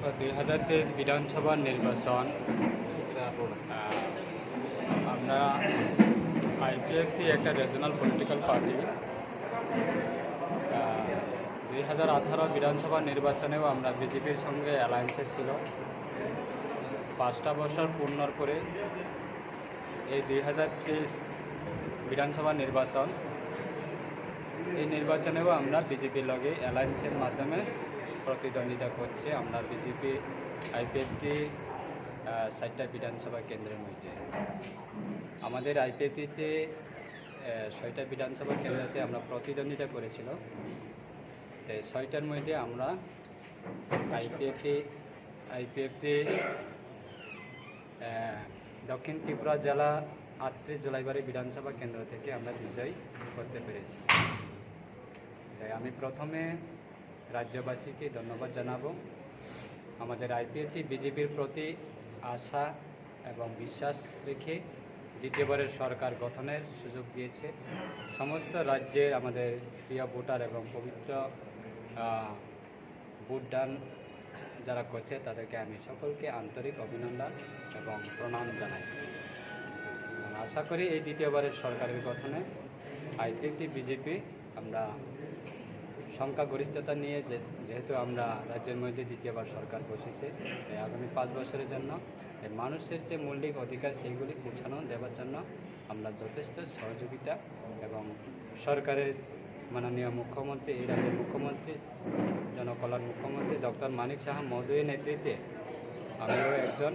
দেখো 2023 বিধানসভা নির্বাচন আমরা আইপিএফটি একটা রিজনাল পলিটিক্যাল পার্টি 2018 বিধানসভা নির্বাচনেও আমরা বিজেপির সঙ্গে অ্যালায়েন্সে ছিল। 5টা বছর পূর্ণর করে এই 2023 বিধানসভা নির্বাচন, এই নির্বাচনেও আমরা বিজেপির লগে অ্যালায়েন্সের মাধ্যমে প্রতিদ্বন্দ্বিতা করছে। আমরা বিজেপি আইপিএফটি 60টা বিধানসভা কেন্দ্রের মধ্যে, আমাদের আইপিএফটিতে 6টা বিধানসভা কেন্দ্রতে আমরা প্রতিদ্বন্দ্বিতা করেছিল। তো 6টার মধ্যে আমরা আইপিএফটি দক্ষিণ ত্রিপুরা জেলা 38 জলাইবাড়ি বিধানসভা কেন্দ্র থেকে আমরা বিজয় করতে পেরেছি। তাই আমি প্রথমে রাজ্যবাসীকে ধন্যবাদ জানাবো। আমাদের আইপিএফটি বিজেপির প্রতি আশা এবং বিশ্বাস রেখে দ্বিতীয়বারের সরকার গঠনের সুযোগ দিয়েছে। সমস্ত রাজ্যের আমাদের প্রিয় ভোটার এবং পবিত্র ভোটদান যারা করছে তাদেরকে আমি সকলকে আন্তরিক অভিনন্দন এবং প্রণাম জানাই। আশা করি এই দ্বিতীয়বারের সরকারের গঠনে আইপিএফটি বিজেপি আমরা সংখ্যাগরিষ্ঠতা নিয়ে যেহেতু আমরা রাজ্যের মধ্যে দ্বিতীয়বার সরকার বসেছে, আগামী 5 বছরের জন্য মানুষের যে মৌলিক অধিকার সেইগুলি পৌঁছানো দেওয়ার জন্য আমরা যথেষ্ট সহযোগিতা এবং সরকারের মাননীয় মুখ্যমন্ত্রী, এই রাজ্যের মুখ্যমন্ত্রী, জনকল্যাণ মুখ্যমন্ত্রী ডক্টর মানিক সাহা মহোদয়ের নেতৃত্বে আমিও একজন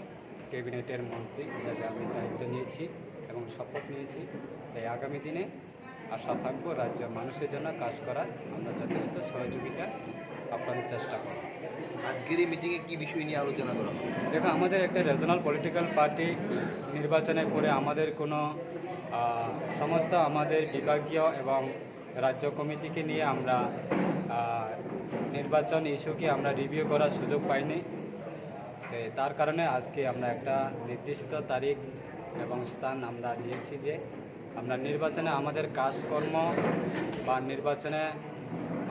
ক্যাবিনেটের মন্ত্রী হিসাবে আমি দায়িত্ব নিয়েছি এবং শপথ নিয়েছি। তাই আগামী দিনে আশা থাকবো রাজ্যের মানুষের জন্য কাজ করার আমরা যথেষ্ট সহযোগিতা আপনার চেষ্টা করব। আজকের এই মিটিংয়ে কী বিষয় নিয়ে আলোচনা করা হবে? দেখো, আমাদের একটা রিজনাল পলিটিক্যাল পার্টি নির্বাচনের পরে আমাদের কোনো সমস্ত আমাদের বিভাগীয় এবং রাজ্য কমিটিকে নিয়ে আমরা নির্বাচন ইস্যুকে আমরা রিভিউ করার সুযোগ পাইনি। তার কারণে আজকে আমরা একটা নির্দিষ্ট তারিখ এবং স্থান আমরা দিয়েছি যে আমরা নির্বাচনে আমাদের কাজকর্ম বা নির্বাচনে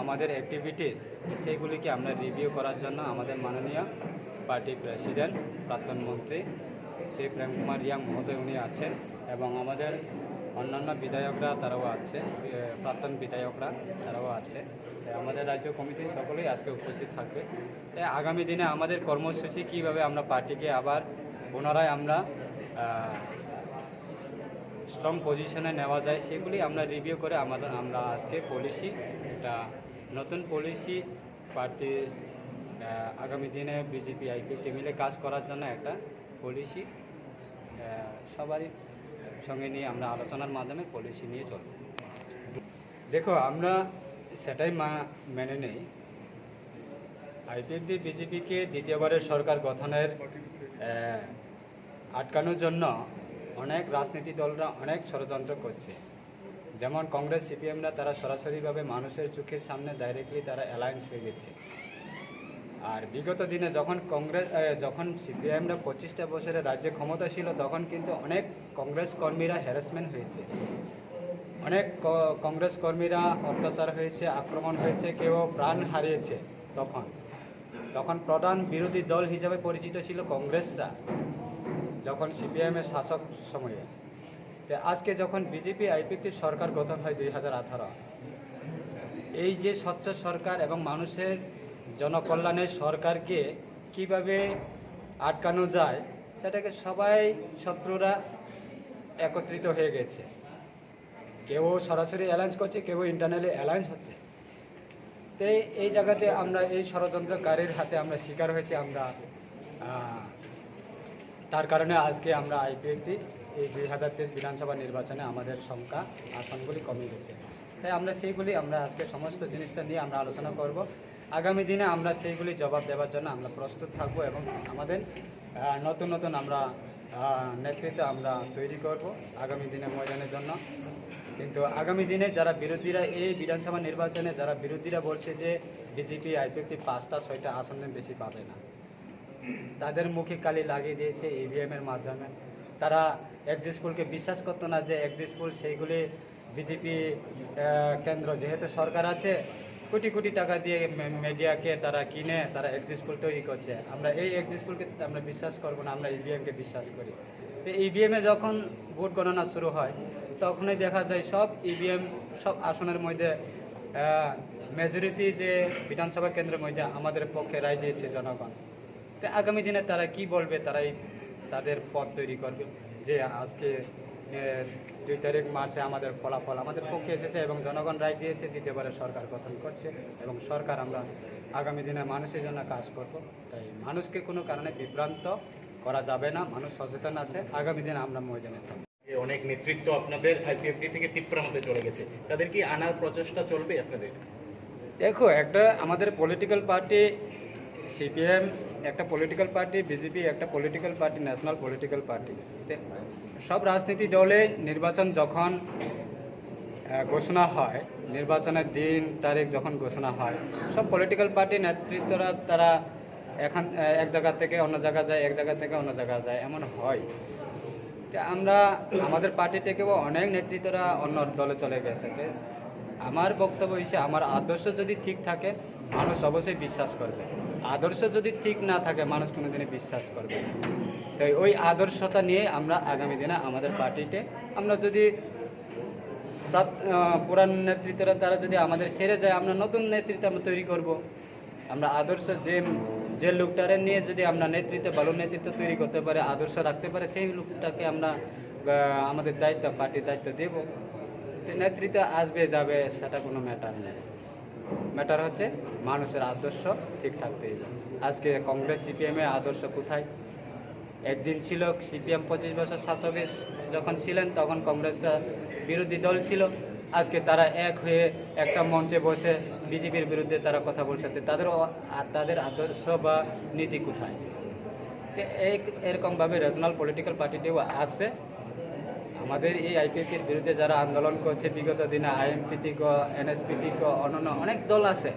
আমাদের অ্যাক্টিভিটিস সেইগুলিকে আমরা রিভিউ করার জন্য আমাদের মাননীয় পার্টি প্রেসিডেন্ট প্রাক্তন মন্ত্রী শ্রী প্রেম কুমার রিয়াং মহোদয় উনি আছেন এবং আমাদের অন্যান্য বিধায়করা তারাও আছে, প্রাক্তন বিধায়করা তারাও আছে। আমাদের রাজ্য কমিটি সকলেই আজকে উপস্থিত থাকবে। তাই আগামী দিনে আমাদের কর্মসূচি কীভাবে আমরা পার্টিকে আবার পুনরায় আমরা স্ট্রং পজিশনে নেওয়া যায় সেগুলি আমরা রিভিউ করে আমরা আজকে পলিসি, একটা নতুন পলিসি পার্টি আগামী দিনে বিজেপি আইপিএফটি মিলে কাজ করার জন্য একটা পলিসি সবারই সঙ্গে নিয়ে আমরা আলোচনার মাধ্যমে পলিসি নিয়ে চলব। দেখো, আমরা সেটাই মেনে নেই। আইপিএফটি বিজেপিকে দ্বিতীয়বারের সরকার গঠনের আটকানোর জন্য অনেক রাজনীতি দলরা অনেক ষড়যন্ত্র করছে। যেমন কংগ্রেস, সিপিএমরা তারা সরাসরিভাবে মানুষের চোখের সামনে ডাইরেক্টলি তারা অ্যালায়েন্স হয়ে গেছে। আর বিগত দিনে যখন সিপিএমরা 25টা বছরের রাজ্যে ক্ষমতা ছিল তখন কিন্তু অনেক কংগ্রেস কর্মীরা হ্যারাসমেন্ট হয়েছে, অনেক কংগ্রেস কর্মীরা অত্যাচার হয়েছে, আক্রমণ হয়েছে, কেউ প্রাণ হারিয়েছে। তখন প্রধান বিরোধী দল হিসাবে পরিচিত ছিল কংগ্রেসরা যখন সিপিএমের শাসক সময়ে। তো আজকে যখন বিজেপি আইপিএফটির সরকার গঠন হয় 2018, এই যে স্বচ্ছ সরকার এবং মানুষের জনকল্যাণের সরকারকে কিভাবে আটকানো যায় সেটাকে সবাই শত্রুরা একত্রিত হয়ে গেছে। কেউ সরাসরি অ্যালায়েন্স করছে, কেউ ইন্টারনালি অ্যালায়েন্স হচ্ছে। তো এই জায়গাতে আমরা এই ষড়যন্ত্রকারীর হাতে আমরা শিকার হয়েছি। তার কারণে আজকে আমরা আইপিএফটি এই 2023 বিধানসভা নির্বাচনে আমাদের সংখ্যা আসনগুলি কমে গেছে। তাই আমরা সেইগুলি আজকে সমস্ত জিনিসটা নিয়ে আমরা আলোচনা করব। আগামী দিনে আমরা সেইগুলি জবাব দেওয়ার জন্য আমরা প্রস্তুত থাকব এবং আমাদের নতুন আমরা নেতৃত্ব আমরা তৈরি করব আগামী দিনে ময়দানের জন্য। কিন্তু আগামী দিনে যারা বিরোধীরা এই বিধানসভা নির্বাচনে যারা বিরোধীরা বলছে যে বিজেপি আইপিএফটি 5টা 6টা আসনের বেশি পাবে না, তাদের মুখে কালি লাগিয়ে দিয়েছে ইভিএমের মাধ্যমে। তারা এক্সিট পোলকে বিশ্বাস করতো না যে এক্সিট পোল সেইগুলি বিজেপি কেন্দ্র যেহেতু সরকার আছে কোটি কোটি টাকা দিয়ে মিডিয়াকে তারা কিনে তারা এক্সিট পোল তৈরি করছে। আমরা এই এক্সিট পোলকে আমরা বিশ্বাস করবো না, আমরা ইভিএমকে বিশ্বাস করি। তো ইভিএমে যখন ভোট গণনা শুরু হয় তখনই দেখা যায় সব ইভিএম সব আসনের মধ্যে মেজরিটি যে বিধানসভা কেন্দ্রের মধ্যে আমাদের পক্ষে রায় দিয়েছে জনগণ। তো আগামী দিনে তারা কি বলবে, তারাই তাদের পথ তৈরি করবে যে আজকে 2 তারিখ মার্চে আমাদের ফলাফল আমাদের পক্ষে এসেছে এবং জনগণ রায় দিয়েছে, দ্বিতীয়বারে সরকার গঠন করছে এবং সরকার আমরা আগামী দিনে মানুষের জন্য কাজ করব। তাই মানুষকে কোনো কারণে বিভ্রান্ত করা যাবে না, মানুষ সচেতন আছে, আগামী দিনে আমরা ময়দানে থাকব। অনেক নেতৃত্ব আপনাদের আইপিএফটি থেকে তিপ্রামতে চলে গেছে, তাদের কি আনার প্রচেষ্টা চলবে আপনাদের? দেখো, একটা আমাদের পলিটিক্যাল পার্টি সিপিএম একটা পলিটিক্যাল পার্টি, বিজেপি একটা political party, national political party. সব রাজনীতি দলে নির্বাচন যখন ঘোষণা হয়, নির্বাচনের দিন তারিখ যখন ঘোষণা হয়, সব পলিটিক্যাল পার্টি নেতৃত্বরা তারা এক জায়গা থেকে অন্য জায়গা যায়, এক জায়গা থেকে অন্য জায়গা যায়, এমন হয়। আমরা আমাদের পার্টি থেকেও অনেক নেতৃত্বরা অন্য দলে চলে গেছে। আমার বক্তব্য হচ্ছে, আমার আদর্শ যদি ঠিক থাকে মানুষ অবশ্যই বিশ্বাস করবে, আদর্শ যদি ঠিক না থাকে মানুষ কোনোদিনই বিশ্বাস করবে না। তাই ওই আদর্শতা নিয়ে আমরা আগামী দিনে আমাদের পার্টিতে আমরা যদি পুরান নেতৃত্বরা তারা যদি আমাদের সেরে যায়, আমরা নতুন নেতৃত্ব আমরা তৈরি করব। আমরা আদর্শ যে লোকটারে নিয়ে যদি আমরা নেতৃত্ব ভালো নেতৃত্ব তৈরি করতে পারে, আদর্শ রাখতে পারে, সেই লোকটাকে আমরা আমাদের দায়িত্ব পার্টির দায়িত্ব দেব। নেতৃত্ব আসবে যাবে সেটা কোনো ম্যাটার নেই, ম্যাটার হচ্ছে মানুষের আদর্শ ঠিক থাকতে হবে। আজকে কংগ্রেস সিপিএমের আদর্শ কোথায়? একদিন ছিল সিপিএম 25 বছর শাসকে যখন ছিলেন তখন কংগ্রেসটা বিরোধী দল ছিল, আজকে তারা এক হয়ে একটা মঞ্চে বসে বিজেপির বিরুদ্ধে তারা কথা বলছে। তাদের আদর্শ বা নীতি কোথায়? এরকমভাবে রিজনাল পলিটিক্যাল পার্টিটিও আছে। আমাদের এই আইপিএফটির বিরুদ্ধে যারা আন্দোলন করছে বিগত দিনে, আইএমপিটি ক, এনএসপিটি ক, অন্যান্য অনেক দল আছে।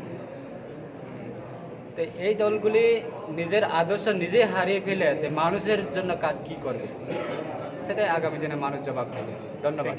তো এই দলগুলি নিজের আদর্শ নিজে হারিয়ে ফেলে মানুষের জন্য কাজ কি করবে, সেটাই আগামী দিনে মানুষ জবাব দেবে। ধন্যবাদ।